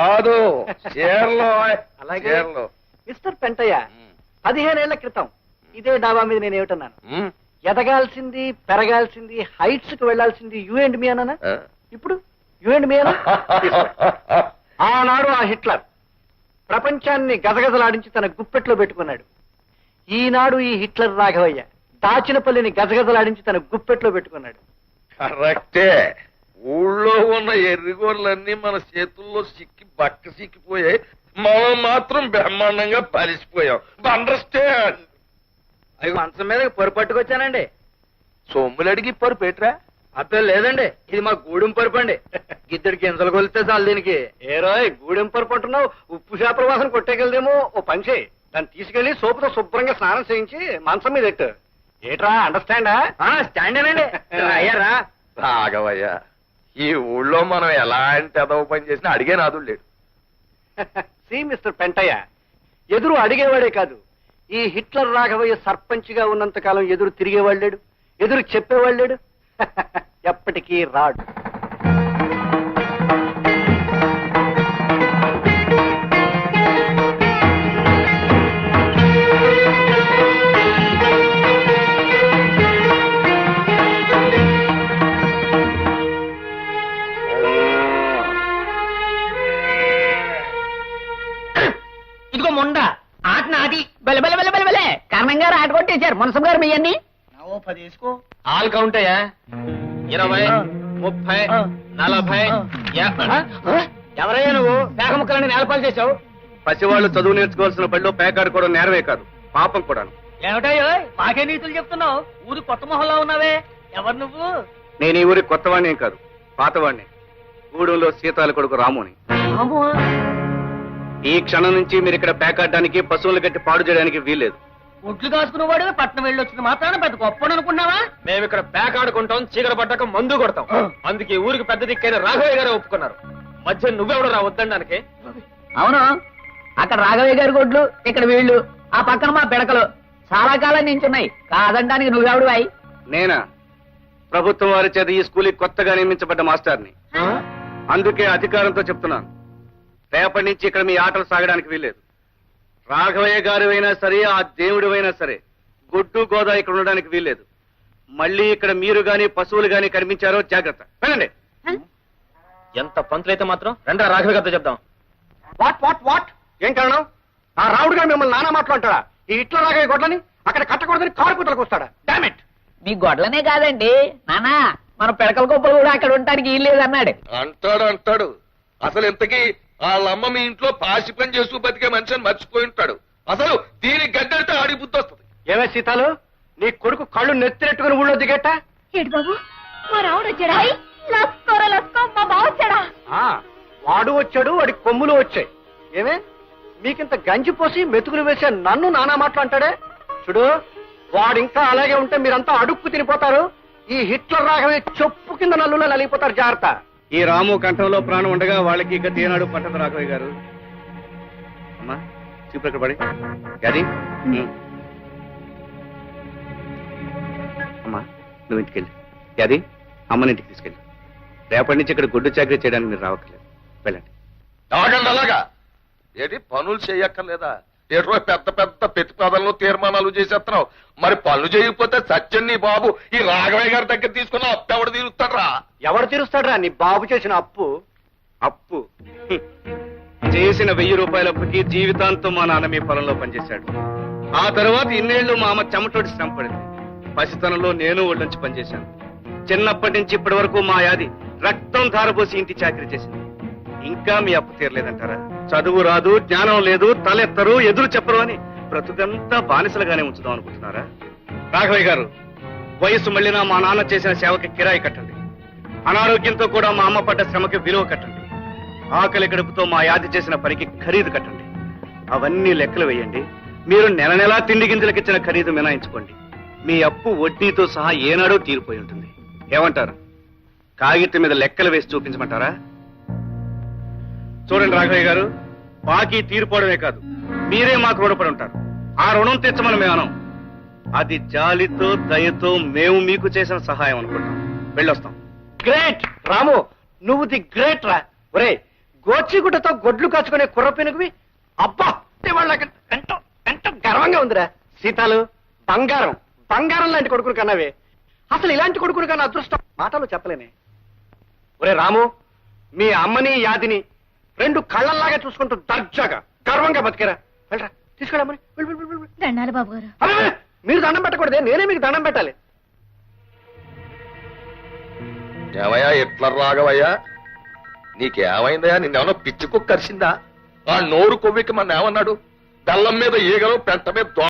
కాదు చీరలో అలాగే చీరలో. మిస్టర్ పెంటయ్య 15 ఏళ్ల క్రితం ఇదే డాబా మీద నేను ఏమిటన్నాను? ఎదగాల్సింది, పెరగాల్సింది, హైట్స్ కు వెళ్లాల్సింది యూ అండ్ మీ అన్నానా? ఇప్పుడు యూ అండ్ మీ అన్నా? ఆనాడు ఆ హిట్లర్ ప్రపంచాన్ని గజగజలాడించి తన గుప్పెట్లో పెట్టుకున్నాడు. ఈనాడు ఈ హిట్లర్ రాఘవయ్య దాచినపల్లిని గజగజలాడించి తన గుప్పెట్లో పెట్టుకున్నాడు. కరెక్టే. ఊళ్ళో ఉన్న ఎర్రిగోళ్ళన్నీ మన చేతుల్లో సిక్కి బక్క సిక్కిపోయాయి. మనం మాత్రం బ్రహ్మాండంగా పరిసిపోయాం. అండర్స్టాండ్. అవి మంచం మీద పొరు పట్టుకొచ్చానండి. సొమ్ములు అడిగి పరు పెట్టరా? అబ్బే లేదండి, ఇది మా గూడెం పరుపు అండి. గిద్దెడు గింజలు కొలితే చాలు దీనికి. ఏరోయ్ గూడెం పరుపు అంటున్నావు, ఉప్పు చేపల వాసన కొట్టేకెళ్దేమో. ఓ పని చేయి, దాన్ని తీసుకెళ్లి సోపుతో శుభ్రంగా స్నానం చేయించి మంచం మీద ఎట్టు. ఏట్రా అండర్స్టాండా? స్టాండేనండి. అయ్యారా రాఘవయ్య, ఈ ఊళ్ళో మనం ఎలాంటి అదవ పని చేసినా అడిగే నాదుడు లేడు. సి మిస్టర్ పెంటయ్య, ఎదురు అడిగేవాడే కాదు, ఈ హిట్లర్ రాఘవయ్య సర్పంచ్ గా ఉన్నంత కాలం ఎదురు తిరిగేవాడు లేడు, ఎదురు చెప్పేవాడు లేడు. ఎప్పటికీ రాడు. ఇదిగో మొండ ఆట నాది. బెల బెల బెల బెల బెలే కర్ణం గారు ఆట కొట్టేశారు. మునసం గారు మీ అన్ని 10 వేసుకో. ఆల్ కౌంట్ అయ్యా. 20, 30, 40, 50. ఎవరయ్యా నువ్వు? పేక ముక్కలని నేలపాలు చేశావు. పసివాళ్ళు చదువు నేర్చుకోవాల్సిన బడిలో పేకాడుకోవడం నేరమే కాదు, పాపం కూడాను. ఏమిటయ్యో మాకే నీతులు చెప్తున్నావు? ఊరు కొత్త మొహంలో ఉన్నావే, ఎవరు నువ్వు? నేను ఈ ఊరి కొత్తవాణ్ణేం కాదు, పాతవాణ్ణి. గూడెంలో సీతాల కొడుకు రాముని. ఈ క్షణం నుంచి మీరు ఇక్కడ పేకాడడానికి, పశువులు గట్టి పాడు చేయడానికి వీల్లేదు. ఒడ్లు కాసుకునేవాడు పట్నం వెళ్ళి వచ్చింది మాత్రాన పెద్ద గొప్ప అనుకున్నావా? మేము ఇక్కడ ప్యాక్ ఆడుకుంటాం, చీకటి పడ్డాక మందు కొడతాం. అందుకే ఊరికి పెద్ద దిక్కైన రాఘవయ్య గారు ఒప్పుకున్నారు. మధ్య నువ్వెవడు రా వద్దడానికి? అవును, అక్కడ రాఘవయ్య గారి గొడ్లు, ఇక్కడ వీళ్ళు, ఆ పక్కన మా పిడకలు చాలా కాలం నించున్నాయి. కాదనడానికి నువ్వెవడు అయి? నేనా? ప్రభుత్వం వారి చేత ఈ స్కూల్కి కొత్తగా నియమించబడ్డ మాస్టర్ని. అందుకే అధికారంతో చెప్తున్నాను, రేపటి నుంచి ఇక్కడ మీ ఆటలు సాగడానికి వీల్లేదు. రాఘవయ్య గారు అయినా సరే, ఆ దేవుడు అయినా సరే, గొడ్డు గోదా ఇక్కడ ఉండడానికి వీల్లేదు. మళ్ళీ ఇక్కడ మీరు గాని పశువులు గాని కనిపించారో జాగ్రత్త. వెళ్ళండి. ఎంత పంతులైతే మాత్రం రండి రాఘవయ్య గారితో చెప్దాం. What what what? ఏం కారణం? ఆ రావుడు గారు మిమ్మల్ని నానా మాట్లాడతాడా? ఈ హిట్లర్ రాఘవయ్య గొడ్లని అక్కడ కట్టకూడదని కారు కూతలకు వస్తాడా? డామిట్! మీ గొడ్లనే కాదండి నానా, మన పిడకల గొప్పలు కూడా అక్కడ ఉండటానికి వీల్లేదు అన్నాడు. అంటాడు. అసలు ఇంతకీ వాళ్ళమ్మ మీ ఇంట్లో పాసి పని చేస్తూ బతికే మనిషిని మర్చిపోయి ఉంటాడు. అసలు దీనికి గడ్డడితే ఆడి బుద్ధి వస్తుంది. ఏమే సీతాలు, నీ కొడుకు కళ్ళు నెత్తినెట్టుకుని ఊళ్ళో దిగేట? ఏడు బాబు, మా రావుడు వచ్చాడా? లస్కోరా లస్కో, మా బావ వచ్చాడా? వాడు వచ్చాడు, వాడి కొమ్ములు వచ్చాయి. ఏమే మీకింత గంజి పోసి మెతుకులు వేసే నన్ను నానా మాటలు అంటాడే? చూడు, వాడు ఇంకా అలాగే ఉంటే మీరంతా అడుక్కు తినిపోతారు. ఈ హిట్లర్ రాఘవయ్య చెప్పు కింద నల్లులో నలిగిపోతారు. జాగ్రత్త. ఈ రాము కంఠంలో ప్రాణం ఉండగా వాళ్ళకి ఇక తీనాడు పట్టదు రాఘవయ్య గారు. అమ్మా చూపు ఎక్కడ పడి అది. అమ్మా నువ్వు ఇంటికెళ్ళి అది అమ్మని ఇంటికి తీసుకెళ్ళి. రేపటి నుంచి ఇక్కడ గుడ్డు చాకరీ చేయడానికి మీరు రావట్లేదు. వెళ్ళండి. ఆగండి. అలాగా ఏంటి పనులు చేయక్కర్లేదా? ఏటో పెద్ద పెద్ద ప్రతిపాదనలు తీర్మానాలు చేసేస్తున్నావు. మరి పనులు చేయకపోతే సత్యం నీ బాబు ఈ రాఘవయ్య గారి దగ్గర తీసుకున్న అప్పు ఎవడు తీరుస్తాడ్రా? ఎవరు తీరుస్తాడ్రా నీ బాబు చేసిన అప్పు? అప్పు చేసిన 1000 రూపాయల అప్పుకి జీవితాంతం మా నాన్న మీ పొలంలో పనిచేశాడు. ఆ తర్వాత ఇన్నేళ్లు మా అమ్మ చెమటోటి శ్రమ పడింది. పసితనంలో నేను ఒళ్ళొంచి పనిచేశాను. చిన్నప్పటి నుంచి ఇప్పటి వరకు మా యాది రక్తం ధారపోసి ఇంటి చాకరీ చేసింది. ఇంకా మీ అప్పు తీరలేదంటారా? చదువు రాదు, జ్ఞానం లేదు, తలెత్తరు, ఎదురు చెప్పరు అని బ్రతుకంతా బానిసలుగానే ఉంచుదాం అనుకుంటున్నారా? రాఘవయ్య గారు, వయసు మళ్ళినా మా నాన్న చేసిన సేవకి కిరాయి కట్టండి. అనారోగ్యంతో కూడా మా అమ్మ పడ్డ శ్రమకి విలువ కట్టండి. ఆకలి గడుపుతో మా యాది చేసిన పనికి ఖరీదు కట్టండి. అవన్నీ లెక్కలు వేయండి. మీరు నెల నెలా తిండి గింజలకిచ్చిన ఖరీదు మినాయించుకోండి. మీ అప్పు వడ్డీతో సహా ఏనాడో తీరిపోయి ఉంటుంది. ఏమంటారు? కాగితం మీద లెక్కలు వేసి చూపించమంటారా? చూడండి రాఘవయ్య గారు, బాకీ తీరిపోవడమే కాదు, మీరే మాకు రుణపడి ఉంటారు. ఆ రుణం తెచ్చమని మేము అనం. అది జాలితో దయతో మేము మీకు చేసిన సహాయం అనుకుంటాం. వెళ్ళొస్తాం. గ్రేట్ రాము, నువ్వు ది గ్రేట్ రా. ఒరే, గోచిగుడ్డతో గొడ్లు కాచుకునే కుర్ర పెనుగువి అబ్బా వాళ్ళకి ఎంతో ఎంతో గర్వంగా ఉందిరా. సీతాలు బంగారం బంగారం లాంటి కొడుకుని కన్నావే. అసలు ఇలాంటి కొడుకుని కన్నా అదృష్టం మాటలు చెప్పలేనే. ఒరే రాము, మీ అమ్మని యాదిని రెండు కళ్ళల్లాగా చూసుకుంటూ దర్జాగా గర్వంగా బతికేరా. వెళ్ళరా, తీసుకెళ్ళమని. దండాలి బాబు గారు. అరే, మీరు దండం పెట్టకూడదే, నేనే మీకు దండం పెట్టాలి. ఏమయ్యా ఎట్లా రాఘవయ్యా, నీకేమైందయ్యా? నిన్నేమన్నా పిచ్చి కుక్క కరిసిందా? ఆ నోరు కొవ్వికి మన ఏమన్నాడు? బెల్లం మీద ఈగలు పెంట మీద